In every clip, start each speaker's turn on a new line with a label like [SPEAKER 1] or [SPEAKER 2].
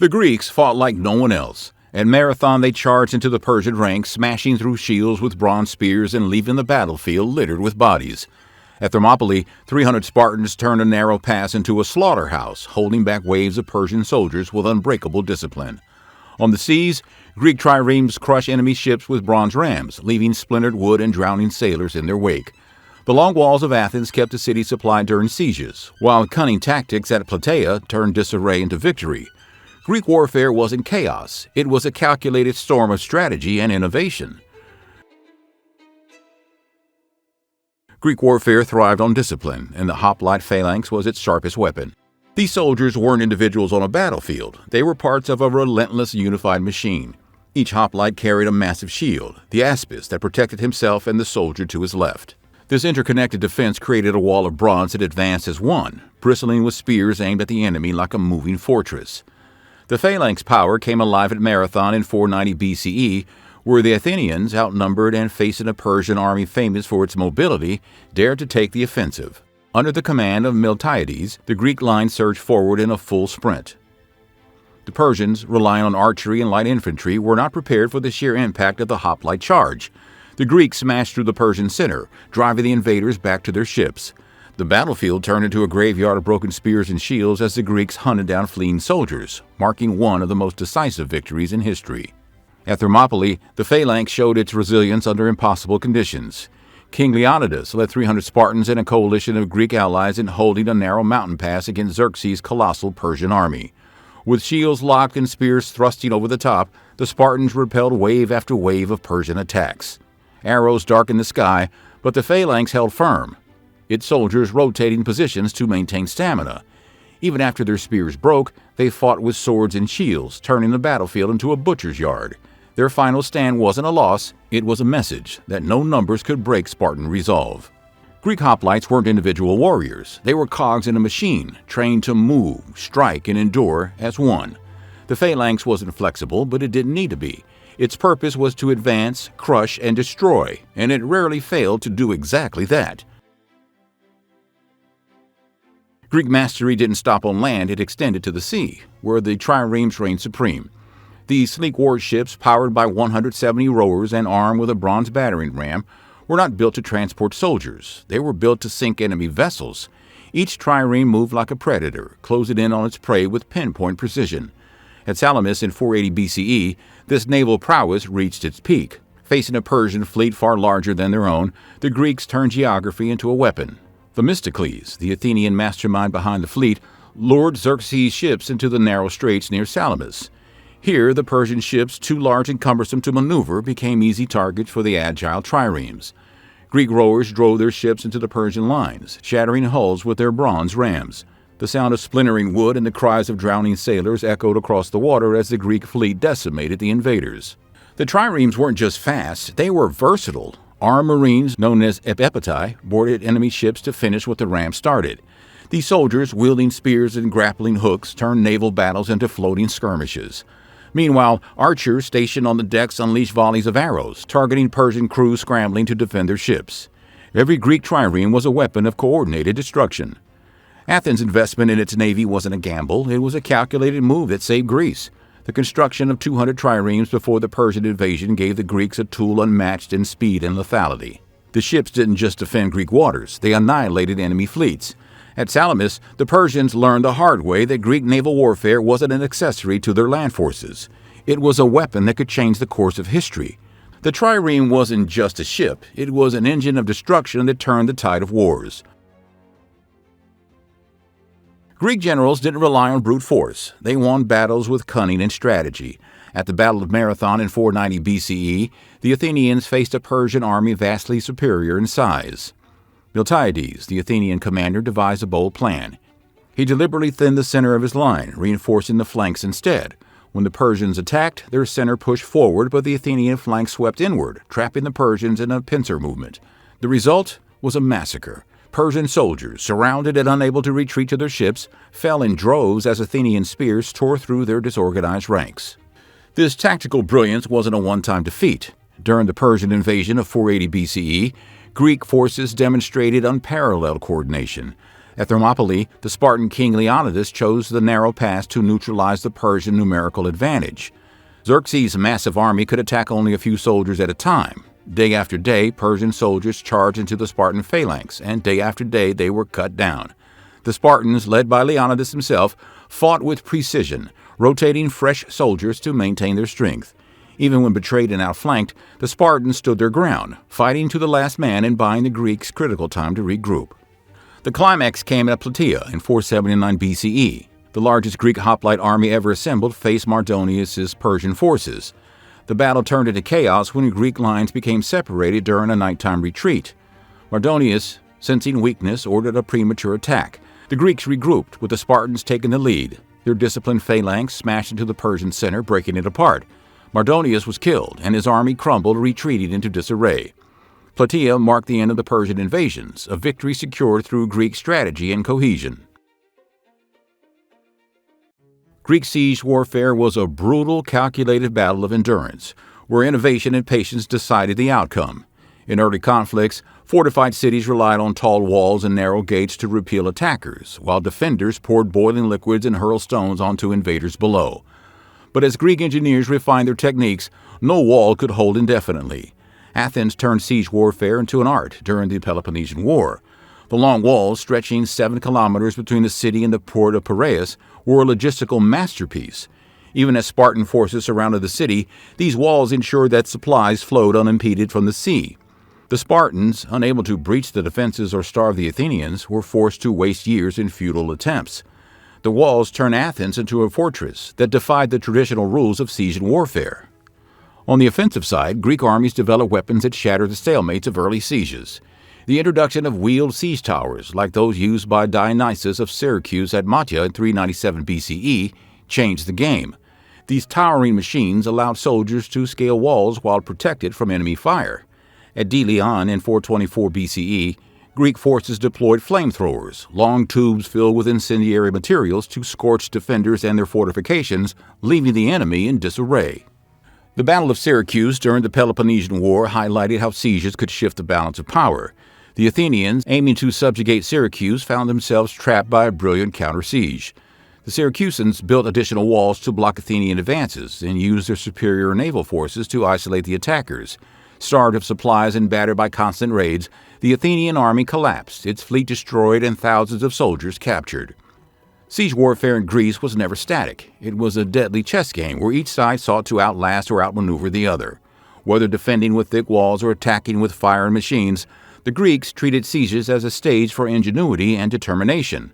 [SPEAKER 1] The Greeks fought like no one else. At Marathon, they charged into the Persian ranks, smashing through shields with bronze spears and leaving the battlefield littered with bodies. At Thermopylae, 300 Spartans turned a narrow pass into a slaughterhouse, holding back waves of Persian soldiers with unbreakable discipline. On the seas, Greek triremes crushed enemy ships with bronze rams, leaving splintered wood and drowning sailors in their wake. The long walls of Athens kept the city supplied during sieges, while cunning tactics at Plataea turned disarray into victory. Greek warfare wasn't chaos. It was a calculated storm of strategy and innovation. Greek warfare thrived on discipline, and the hoplite phalanx was its sharpest weapon. These soldiers weren't individuals on a battlefield. They were parts of a relentless, unified machine. Each hoplite carried a massive shield, the aspis, that protected himself and the soldier to his left. This interconnected defense created a wall of bronze that advanced as one, bristling with spears aimed at the enemy like a moving fortress. The phalanx power came alive at Marathon in 490 BCE, where the Athenians, outnumbered and facing a Persian army famous for its mobility, dared to take the offensive. Under the command of Miltiades, the Greek line surged forward in a full sprint. The Persians, relying on archery and light infantry, were not prepared for the sheer impact of the hoplite charge. The Greeks smashed through the Persian center, driving the invaders back to their ships. The battlefield turned into a graveyard of broken spears and shields as the Greeks hunted down fleeing soldiers, marking one of the most decisive victories in history. At Thermopylae, the phalanx showed its resilience under impossible conditions. King Leonidas led 300 Spartans and a coalition of Greek allies in holding a narrow mountain pass against Xerxes' colossal Persian army. With shields locked and spears thrusting over the top, the Spartans repelled wave after wave of Persian attacks. Arrows darkened the sky, but the phalanx held firm, its soldiers rotating positions to maintain stamina. Even after their spears broke, they fought with swords and shields, turning the battlefield into a butcher's yard. Their final stand wasn't a loss, it was a message that no numbers could break Spartan resolve. Greek hoplites weren't individual warriors. They were cogs in a machine, trained to move, strike, and endure as one. The phalanx wasn't flexible, but it didn't need to be. Its purpose was to advance, crush, and destroy, and it rarely failed to do exactly that. Greek mastery didn't stop on land, it extended to the sea, where the triremes reigned supreme. These sleek warships, powered by 170 rowers and armed with a bronze battering ram, were not built to transport soldiers. They were built to sink enemy vessels. Each trireme moved like a predator, closing in on its prey with pinpoint precision. At Salamis in 480 BCE, this naval prowess reached its peak. Facing a Persian fleet far larger than their own, the Greeks turned geography into a weapon. Themistocles, the Athenian mastermind behind the fleet, lured Xerxes' ships into the narrow straits near Salamis. Here, the Persian ships, too large and cumbersome to maneuver, became easy targets for the agile triremes. Greek rowers drove their ships into the Persian lines, shattering hulls with their bronze rams. The sound of splintering wood and the cries of drowning sailors echoed across the water as the Greek fleet decimated the invaders. The triremes weren't just fast, they were versatile. Armed marines, known as epipetae, boarded enemy ships to finish what the rams started. These soldiers, wielding spears and grappling hooks, turned naval battles into floating skirmishes. Meanwhile, archers stationed on the decks unleashed volleys of arrows, targeting Persian crews scrambling to defend their ships. Every Greek trireme was a weapon of coordinated destruction. Athens' investment in its navy wasn't a gamble, it was a calculated move that saved Greece. The construction of 200 triremes before the Persian invasion gave the Greeks a tool unmatched in speed and lethality. The ships didn't just defend Greek waters, they annihilated enemy fleets. At Salamis, the Persians learned the hard way that Greek naval warfare wasn't an accessory to their land forces. It was a weapon that could change the course of history. The trireme wasn't just a ship, it was an engine of destruction that turned the tide of wars. Greek generals didn't rely on brute force. They won battles with cunning and strategy. At the Battle of Marathon in 490 BCE, the Athenians faced a Persian army vastly superior in size. Miltiades, the Athenian commander, devised a bold plan. He deliberately thinned the center of his line, reinforcing the flanks instead. When the Persians attacked, their center pushed forward, but the Athenian flank swept inward, trapping the Persians in a pincer movement. The result was a massacre. Persian soldiers, surrounded and unable to retreat to their ships, fell in droves as Athenian spears tore through their disorganized ranks. This tactical brilliance wasn't a one-time defeat. During the Persian invasion of 480 BCE, Greek forces demonstrated unparalleled coordination. At Thermopylae, the Spartan king Leonidas chose the narrow pass to neutralize the Persian numerical advantage. Xerxes' massive army could attack only a few soldiers at a time. Day after day, Persian soldiers charged into the Spartan phalanx, and day after day they were cut down. The Spartans, led by Leonidas himself, fought with precision, rotating fresh soldiers to maintain their strength. Even when betrayed and outflanked, the Spartans stood their ground, fighting to the last man and buying the Greeks critical time to regroup. The climax came at Plataea in 479 BCE. The largest Greek hoplite army ever assembled faced Mardonius's Persian forces. The battle turned into chaos when Greek lines became separated during a nighttime retreat. Mardonius, sensing weakness, ordered a premature attack. The Greeks regrouped, with the Spartans taking the lead. Their disciplined phalanx smashed into the Persian center, breaking it apart. Mardonius was killed, and his army crumbled, retreating into disarray. Plataea marked the end of the Persian invasions, a victory secured through Greek strategy and cohesion. Greek siege warfare was a brutal, calculated battle of endurance, where innovation and patience decided the outcome. In early conflicts, fortified cities relied on tall walls and narrow gates to repel attackers, while defenders poured boiling liquids and hurled stones onto invaders below. But as Greek engineers refined their techniques, no wall could hold indefinitely. Athens turned siege warfare into an art during the Peloponnesian War. The long walls, stretching 7 kilometers between the city and the port of Piraeus, were a logistical masterpiece. Even as Spartan forces surrounded the city, these walls ensured that supplies flowed unimpeded from the sea. The Spartans, unable to breach the defenses or starve the Athenians, were forced to waste years in futile attempts. The walls turned Athens into a fortress that defied the traditional rules of siege and warfare. On the offensive side, Greek armies developed weapons that shattered the stalemates of early sieges. The introduction of wheeled siege towers, like those used by Dionysius of Syracuse at Mafia in 397 BCE, changed the game. These towering machines allowed soldiers to scale walls while protected from enemy fire. At Delion in 424 BCE, Greek forces deployed flamethrowers, long tubes filled with incendiary materials to scorch defenders and their fortifications, leaving the enemy in disarray. The Battle of Syracuse during the Peloponnesian War highlighted how sieges could shift the balance of power. The Athenians, aiming to subjugate Syracuse, found themselves trapped by a brilliant counter-siege. The Syracusans built additional walls to block Athenian advances and used their superior naval forces to isolate the attackers. Starved of supplies and battered by constant raids, the Athenian army collapsed, its fleet destroyed, and thousands of soldiers captured. Siege warfare in Greece was never static. It was a deadly chess game where each side sought to outlast or outmaneuver the other. Whether defending with thick walls or attacking with fire and machines, the Greeks treated sieges as a stage for ingenuity and determination.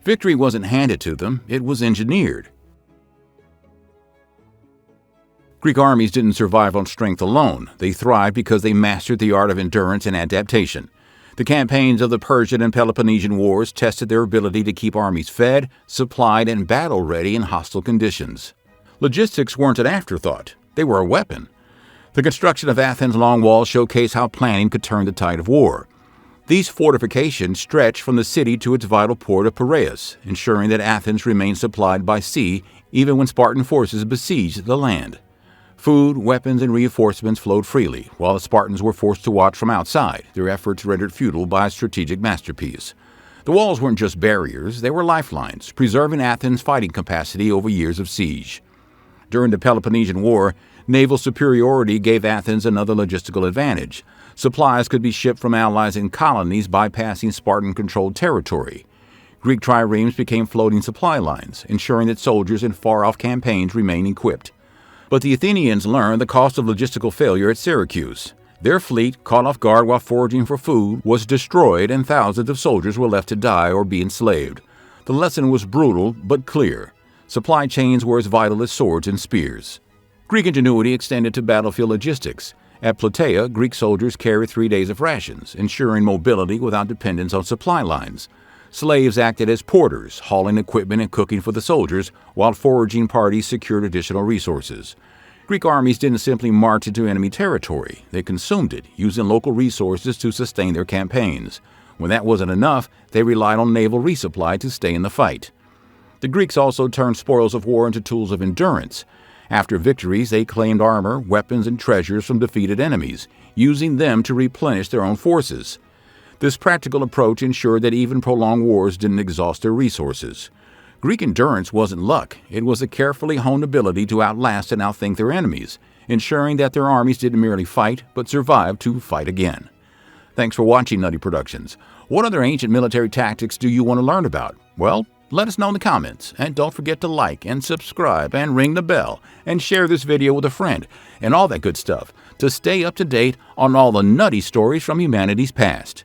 [SPEAKER 1] Victory wasn't handed to them, it was engineered. Greek armies didn't survive on strength alone. They thrived because they mastered the art of endurance and adaptation. The campaigns of the Persian and Peloponnesian Wars tested their ability to keep armies fed, supplied, and battle-ready in hostile conditions. Logistics weren't an afterthought. They were a weapon. The construction of Athens' long walls showcased how planning could turn the tide of war. These fortifications stretched from the city to its vital port of Piraeus, ensuring that Athens remained supplied by sea even when Spartan forces besieged the land. Food, weapons, and reinforcements flowed freely, while the Spartans were forced to watch from outside, their efforts rendered futile by a strategic masterpiece. The walls weren't just barriers, they were lifelines, preserving Athens' fighting capacity over years of siege. During the Peloponnesian War, naval superiority gave Athens another logistical advantage. Supplies could be shipped from allies and colonies bypassing Spartan-controlled territory. Greek triremes became floating supply lines, ensuring that soldiers in far-off campaigns remained equipped. But the Athenians learned the cost of logistical failure at Syracuse. Their fleet, caught off guard while foraging for food, was destroyed and thousands of soldiers were left to die or be enslaved. The lesson was brutal but clear. Supply chains were as vital as swords and spears. Greek ingenuity extended to battlefield logistics. At Plataea, Greek soldiers carried 3 days of rations, ensuring mobility without dependence on supply lines. Slaves acted as porters, hauling equipment and cooking for the soldiers, while foraging parties secured additional resources. Greek armies didn't simply march into enemy territory. They consumed it, using local resources to sustain their campaigns. When that wasn't enough, they relied on naval resupply to stay in the fight. The Greeks also turned spoils of war into tools of endurance. After victories, they claimed armor, weapons, and treasures from defeated enemies, using them to replenish their own forces. The This practical approach ensured that even prolonged wars didn't exhaust their resources. Greek endurance wasn't luck, it was a carefully honed ability to outlast and outthink their enemies, ensuring that their armies didn't merely fight, but survived to fight again. Thanks for watching Nutty Productions. What other ancient military tactics do you want to learn about? Well, let us know in the comments, and don't forget to like and subscribe and ring the bell and share this video with a friend and all that good stuff to stay up to date on all the nutty stories from humanity's past.